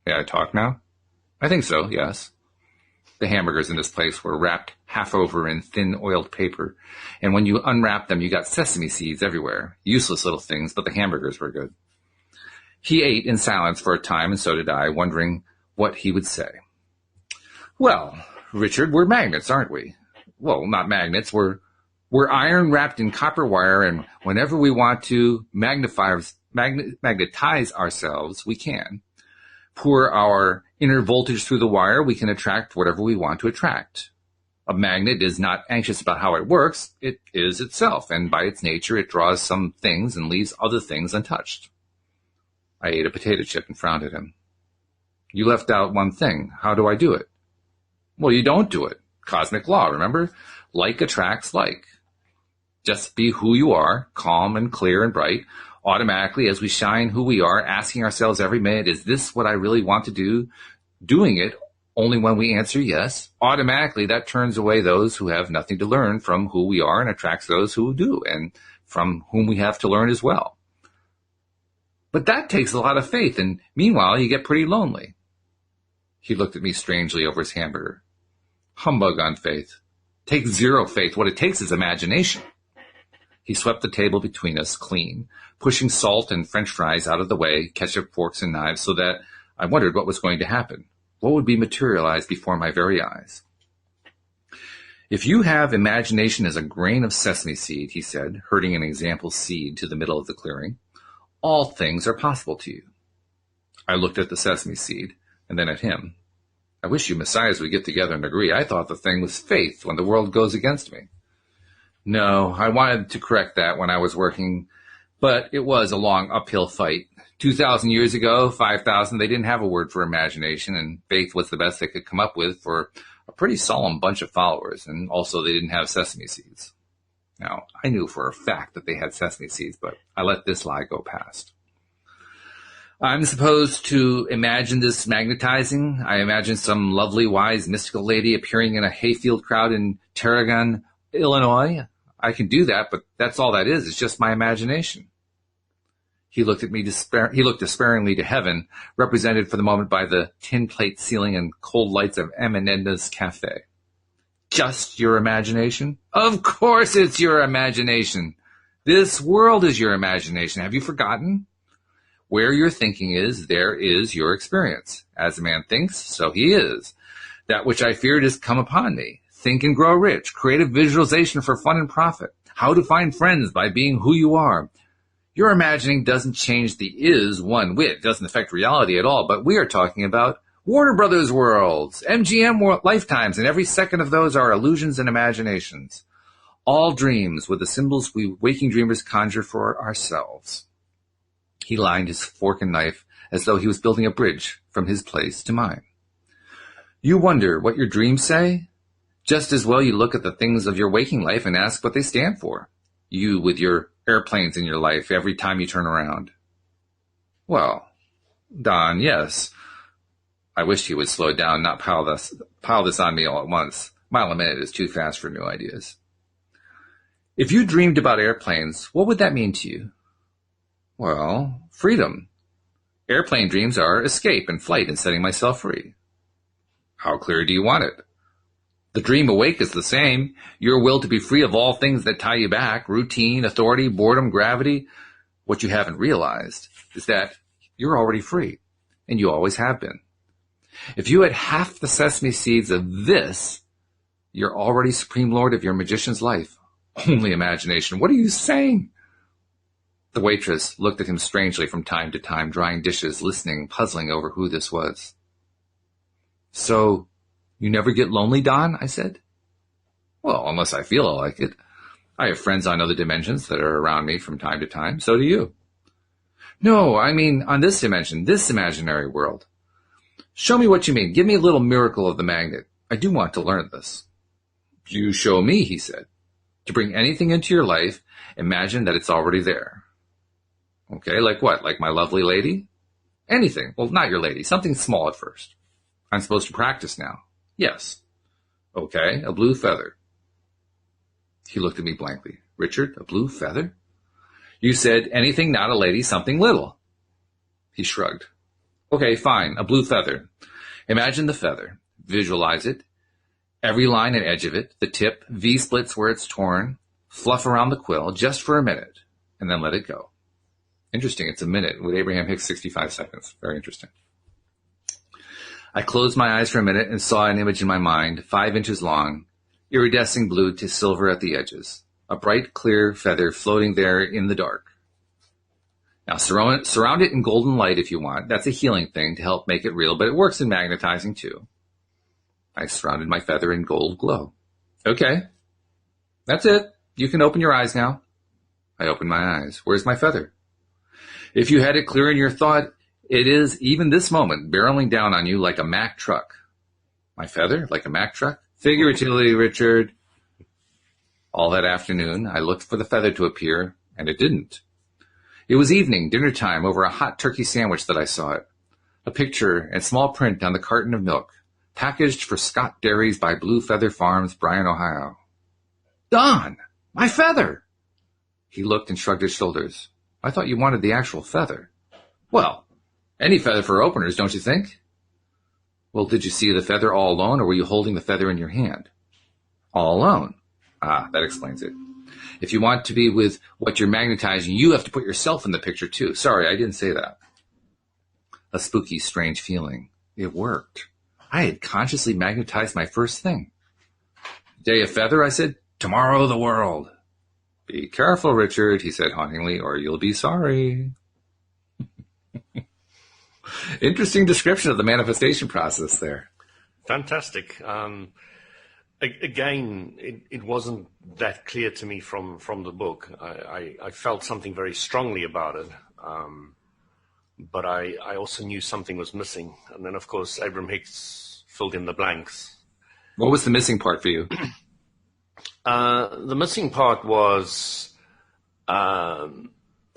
May I talk now? I think so, yes. The hamburgers in this place were wrapped half over in thin oiled paper, and when you unwrapped them, you got sesame seeds everywhere. Useless little things, but the hamburgers were good. He ate in silence for a time, and so did I, wondering what he would say. Well, Richard, we're magnets, aren't we? Well, not magnets. We're iron wrapped in copper wire, and whenever we want to magnetize ourselves, we can. Pour our inner voltage through the wire, we can attract whatever we want to attract. A magnet is not anxious about how it works. It is itself, and by its nature, it draws some things and leaves other things untouched. I ate a potato chip and frowned at him. You left out one thing. How do I do it? Well, you don't do it. Cosmic law, remember? Like attracts like. Just be who you are, calm and clear and bright. Automatically, as we shine who we are, asking ourselves every minute, is this what I really want to do? Doing it only when we answer yes. Automatically, that turns away those who have nothing to learn from who we are and attracts those who do, and from whom we have to learn as well. But that takes a lot of faith, and meanwhile, you get pretty lonely. He looked at me strangely over his hamburger. Humbug on faith. Take zero faith. What it takes is imagination. He swept the table between us clean, pushing salt and French fries out of the way, ketchup, forks, and knives, so that I wondered what was going to happen. What would be materialized before my very eyes? If you have imagination as a grain of sesame seed, he said, herding an example seed to the middle of the clearing, all things are possible to you. I looked at the sesame seed, and then at him. I wish you messiahs would get together and agree. I thought the thing was faith when the world goes against me. No, I wanted to correct that when I was working, but it was a long uphill fight. 2,000 years ago, 5,000, they didn't have a word for imagination, and faith was the best they could come up with for a pretty solemn bunch of followers, and also they didn't have sesame seeds. Now, I knew for a fact that they had sesame seeds, but I let this lie go past. I'm supposed to imagine this magnetizing. I imagine some lovely, wise, mystical lady appearing in a hayfield crowd in Tarragon, Illinois. I can do that, but that's all that is. It's just my imagination. He looked at me he looked despairingly to heaven, represented for the moment by the tin plate ceiling and cold lights of Eminenda's Cafe. Just your imagination? Of course it's your imagination. This world is your imagination. Have you forgotten? Where your thinking is, there is your experience. As a man thinks, so he is. That which I feared has come upon me. Think and grow rich. Creative visualization for fun and profit. How to find friends by being who you are. Your imagining doesn't change the is one whit. It doesn't affect reality at all. But we are talking about Warner Brothers worlds, MGM lifetimes, and every second of those are illusions and imaginations. All dreams with the symbols we waking dreamers conjure for ourselves. He lined his fork and knife as though he was building a bridge from his place to mine. You wonder what your dreams say? Just as well you look at the things of your waking life and ask what they stand for. You with your airplanes in your life every time you turn around. Well, Don, yes. I wish he would slow down, not pile this on me all at once. Mile a minute is too fast for new ideas. If you dreamed about airplanes, what would that mean to you? Well, freedom. Airplane dreams are escape and flight and setting myself free. How clear do you want it? The dream awake is the same. Your will to be free of all things that tie you back, routine, authority, boredom, gravity. What you haven't realized is that you're already free, and you always have been. If you had half the sesame seeds of this, you're already supreme lord of your magician's life. Only imagination. What are you saying? The waitress looked at him strangely from time to time, drying dishes, listening, puzzling over who this was. So, you never get lonely, Don? I said. Well, unless I feel like it. I have friends on other dimensions that are around me from time to time. So do you. No, I mean on this dimension, this imaginary world. Show me what you mean. Give me a little miracle of the magnet. I do want to learn this. You show me, he said. To bring anything into your life, imagine that it's already there. Okay, like what? Like my lovely lady? Anything. Well, not your lady. Something small at first. I'm supposed to practice now. Yes. Okay, a blue feather. He looked at me blankly. Richard, a blue feather? You said anything not a lady, something little. He shrugged. Okay, fine. A blue feather. Imagine the feather. Visualize it. Every line and edge of it. The tip. V-splits where it's torn. Fluff around the quill just for a minute. And then let it go. Interesting. It's a minute. With Abraham Hicks, 65 seconds. Very interesting. I closed my eyes for a minute and saw an image in my mind, 5 inches long, iridescent blue to silver at the edges. A bright, clear feather floating there in the dark. Now, surround it in golden light if you want. That's a healing thing to help make it real, but it works in magnetizing too. I surrounded my feather in gold glow. Okay. That's it. You can open your eyes now. I opened my eyes. Where's my feather? If you had it clear in your thought, it is, even this moment, barreling down on you like a Mack truck. My feather? Like a Mack truck? Figuratively, Richard. All that afternoon, I looked for the feather to appear, and it didn't. It was evening, dinner time, over a hot turkey sandwich that I saw it. A picture and small print on the carton of milk, packaged for Scott Dairies by Blue Feather Farms, Bryan, Ohio. Don! My feather! He looked and shrugged his shoulders. I thought you wanted the actual feather. Well, any feather for openers, don't you think? Well, did you see the feather all alone, or were you holding the feather in your hand? All alone. Ah, that explains it. If you want to be with what you're magnetizing, you have to put yourself in the picture, too. Sorry, I didn't say that. A spooky, strange feeling. It worked. I had consciously magnetized my first thing. Day of feather, I said. Tomorrow, the world. Be careful, Richard, he said hauntingly, or you'll be sorry. Interesting description of the manifestation process there. Fantastic. Again, it wasn't that clear to me from the book. I felt something very strongly about it, but I also knew something was missing. And then, of course, Abraham Hicks filled in the blanks. What was the missing part for you? The missing part was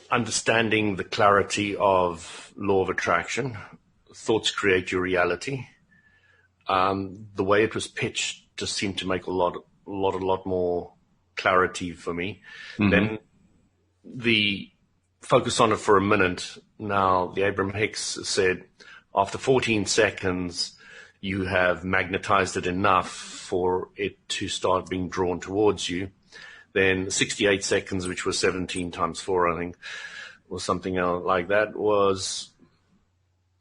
understanding the clarity of law of attraction. Thoughts create your reality. The way it was pitched just seemed to make a lot more clarity for me. Mm-hmm. Then the focus on it for a minute. Now, the Abraham Hicks said, after 14 seconds, you have magnetized it enough for it to start being drawn towards you. Then 68 seconds, which was 17 times 4, I think, or something else like that, was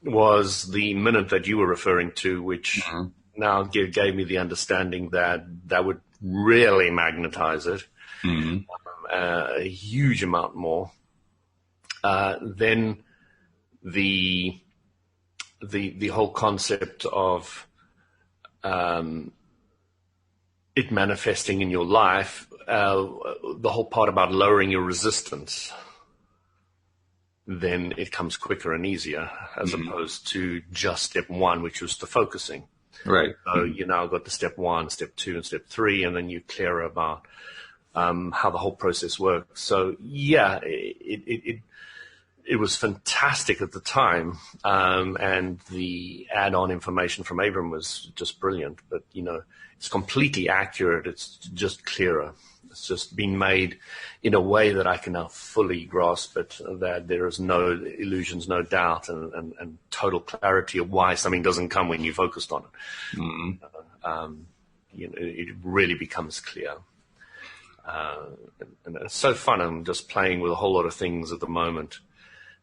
the minute that you were referring to, which mm-hmm. now gave me the understanding that would really magnetize it, mm-hmm. A huge amount more. Then the whole concept of it manifesting in your life, the whole part about lowering your resistance, then it comes quicker and easier as mm-hmm. opposed to just step 1, which was the focusing. Right. So you now got the step 1, step 2, and step 3, and then you're clearer about how the whole process works. So yeah, it was fantastic at the time, and the add-on information from Abram was just brilliant. But it's completely accurate. It's just clearer. It's just been made in a way that I can now fully grasp it, that there is no illusions, no doubt, and total clarity of why something doesn't come when you focused on it. Mm-hmm. It really becomes clear. And it's so fun. I'm just playing with a whole lot of things at the moment.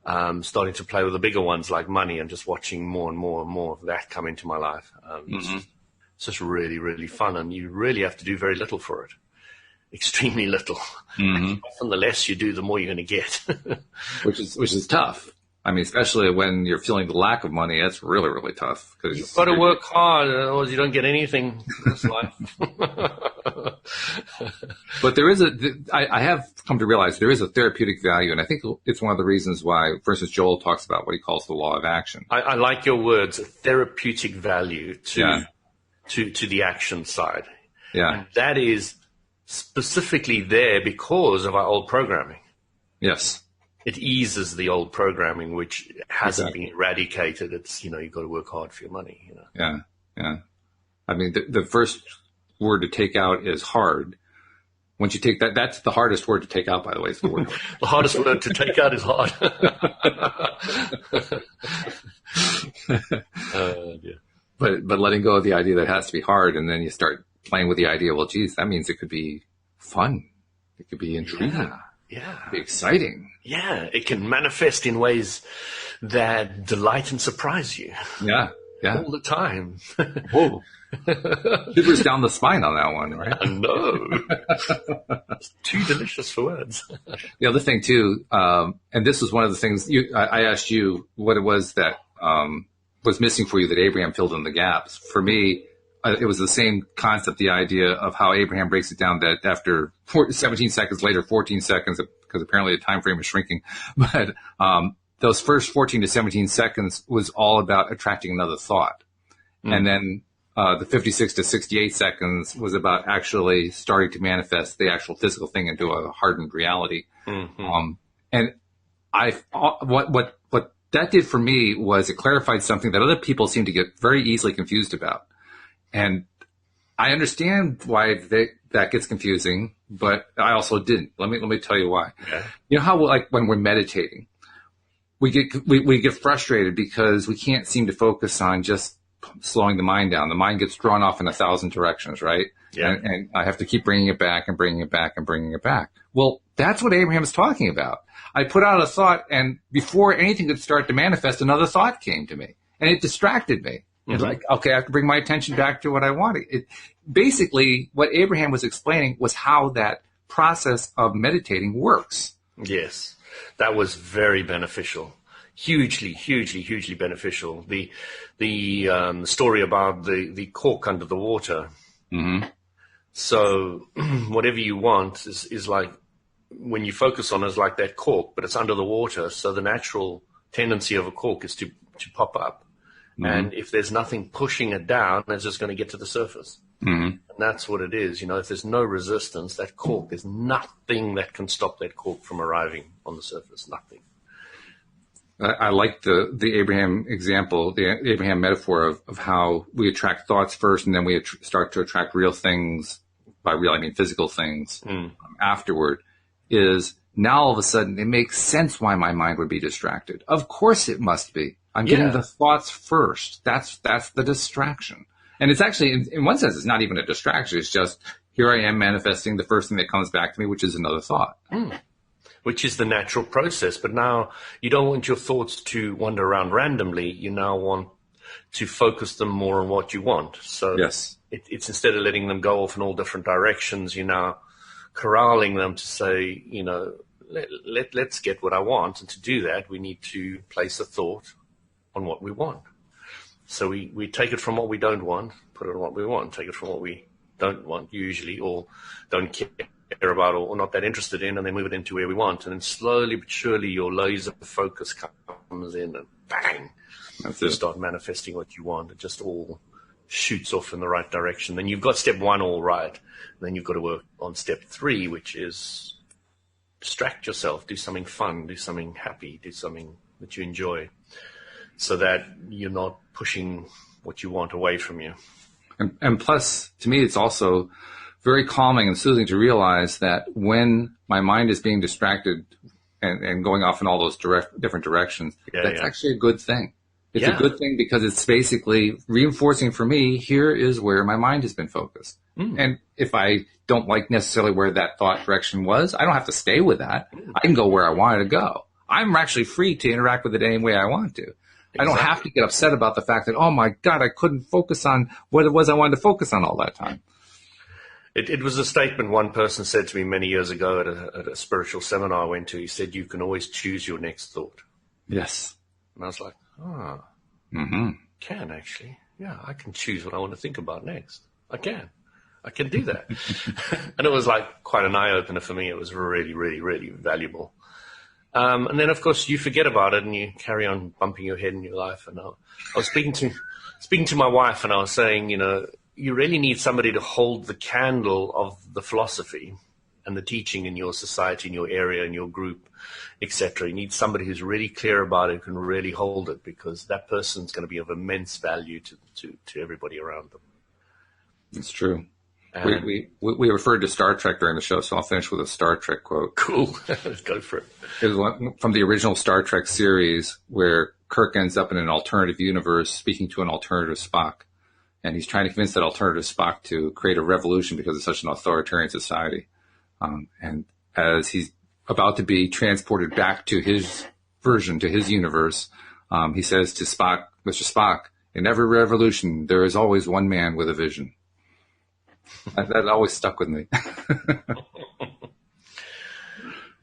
Starting to play with the bigger ones like money and just watching more and more and more of that come into my life. Mm-hmm. It's just really, really fun, and you really have to do very little for it. Extremely little. Mm-hmm. Often the less you do, the more you're going to get. which is tough. I mean, especially when you're feeling the lack of money, that's really, really tough. You've got to work hard, or you don't get anything in this life. But I have come to realize there is a therapeutic value, and I think it's one of the reasons why, for instance, Joel talks about what he calls the law of action. I like your words, a therapeutic value to the action side. Yeah. And that is specifically there because of our old programming. Yes. It eases the old programming, which hasn't been eradicated. It's, you've got to work hard for your money. Yeah, yeah. I mean, the first word to take out is hard. Once you take that, that's the hardest word to take out, by the way. Is the word. The hardest word to take out is hard. Yeah. But letting go of the idea that it has to be hard, and then you start playing with the idea, well, geez, that means it could be fun. It could be intriguing. Yeah. It could be exciting. Yeah. It can manifest in ways that delight and surprise you. Yeah. Yeah. All the time. Whoa. Shivers down the spine on that one, right? I know. It's too delicious for words. The other thing too, and this was one of the things I asked you what it was that was missing for you that Abraham filled in the gaps. For me, it was the same concept, the idea of how Abraham breaks it down that after 17 seconds later, 14 seconds, because apparently the time frame is shrinking, but those first 14 to 17 seconds was all about attracting another thought. And then the 56 to 68 seconds was about actually starting to manifest the actual physical thing into a hardened reality. And what that did for me was it clarified something that other people seem to get very easily confused about. And I understand why that gets confusing, but I also didn't. Let me tell you why. Okay. You know how like when we're meditating, we get frustrated because we can't seem to focus on just slowing the mind down. The mind gets drawn off in 1,000 directions, right? Yeah. And I have to keep bringing it back and bringing it back and bringing it back. Well, that's what Abraham is talking about. I put out a thought, and before anything could start to manifest, another thought came to me, and it distracted me. It's like, okay, I have to bring my attention back to what I wanted. Basically, what Abraham was explaining was how that process of meditating works. Yes, that was very beneficial. Hugely, hugely, hugely beneficial. The story about the cork under the water. Mm-hmm. So whatever you want is like, when you focus on it, is like that cork, but it's under the water. So the natural tendency of a cork is to pop up. Mm-hmm. And if there's nothing pushing it down, it's just going to get to the surface. Mm-hmm. And that's what it is. You know, if there's no resistance, that cork, there's nothing that can stop that cork from arriving on the surface. Nothing. I like the Abraham example, the Abraham metaphor of how we attract thoughts first, and then we start to attract real things. By real, I mean physical things afterward. Is now all of a sudden it makes sense why my mind would be distracted. Of course it must be. I'm getting the thoughts first. That's the distraction. And it's actually, in one sense, it's not even a distraction. It's just, here I am manifesting the first thing that comes back to me, which is another thought. Which is the natural process. But now you don't want your thoughts to wander around randomly. You now want to focus them more on what you want. So yes. It's instead of letting them go off in all different directions, you're now corralling them to say, you know, let's get what I want. And to do that, we need to place a thought on what we want. So we take it from what we don't want, put it on what we want, take it from what we don't want usually, or don't care about, or not that interested in, and then move it into where we want. And then slowly but surely your laser focus comes in, and bang, you start manifesting what you want. It just all shoots off in the right direction. Then you've got step one all right. Then you've got to work on step 3, which is distract yourself, do something fun, do something happy, do something that you enjoy, so that you're not pushing what you want away from you. And plus, to me, it's also very calming and soothing to realize that when my mind is being distracted and going off in all those different directions, that's actually a good thing. It's a good thing because it's basically reinforcing for me, here is where my mind has been focused. And if I don't like necessarily where that thought direction was, I don't have to stay with that. I can go where I wanted to go. I'm actually free to interact with it any way I want to. Exactly. I don't have to get upset about the fact that, oh my God, I couldn't focus on what it was I wanted to focus on all that time. It was a statement one person said to me many years ago at a spiritual seminar I went to. He said, you can always choose your next thought. Yes. And I was like, can actually. Yeah, I can choose what I want to think about next. I can do that. And it was like quite an eye-opener for me. It was really, really, really valuable. And then, of course, you forget about it and you carry on bumping your head in your life. And I was speaking to my wife, and I was saying, you know, you really need somebody to hold the candle of the philosophy and the teaching in your society, in your area, in your group, etc. You need somebody who's really clear about it, who can really hold it, because that person's going to be of immense value to everybody around them. It's true. And we referred to Star Trek during the show, so I'll finish with a Star Trek quote. Cool. Let's go for it. It was one from the original Star Trek series where Kirk ends up in an alternative universe speaking to an alternative Spock. And he's trying to convince that alternative Spock to create a revolution because it's such an authoritarian society. And as he's about to be transported back to his version, to his universe, he says to Spock, Mr. Spock, in every revolution, there is always one man with a vision. That always stuck with me.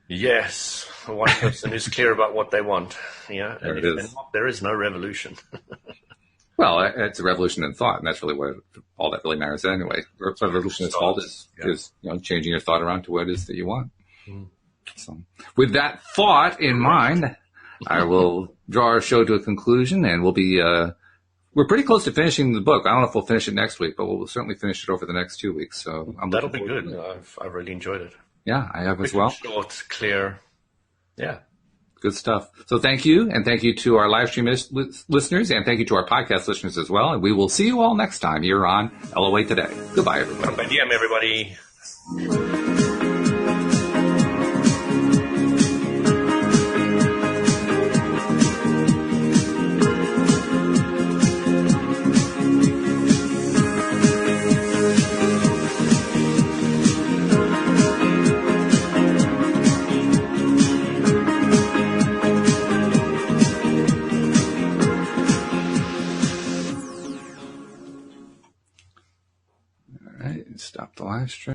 Yes, one person is clear about what they want. Yeah, and if they're not, there is no revolution. Well, it's a revolution in thought, and that's really what all that really matters anyway. Revolution in thought is changing your thought around to what it is that you want. So, with that thought in mind, I will draw our show to a conclusion, and we'll be we're pretty close to finishing the book. I don't know if we'll finish it next week, but we'll certainly finish it over the next 2 weeks. So that'll be good. I've really enjoyed it. Yeah, I have as well. Short, clear. Yeah. Good stuff. So thank you, and thank you to our live stream listeners, and thank you to our podcast listeners as well. And we will see you all next time here on LOA Today. Goodbye, everybody. Bye, everybody. Stop the live stream.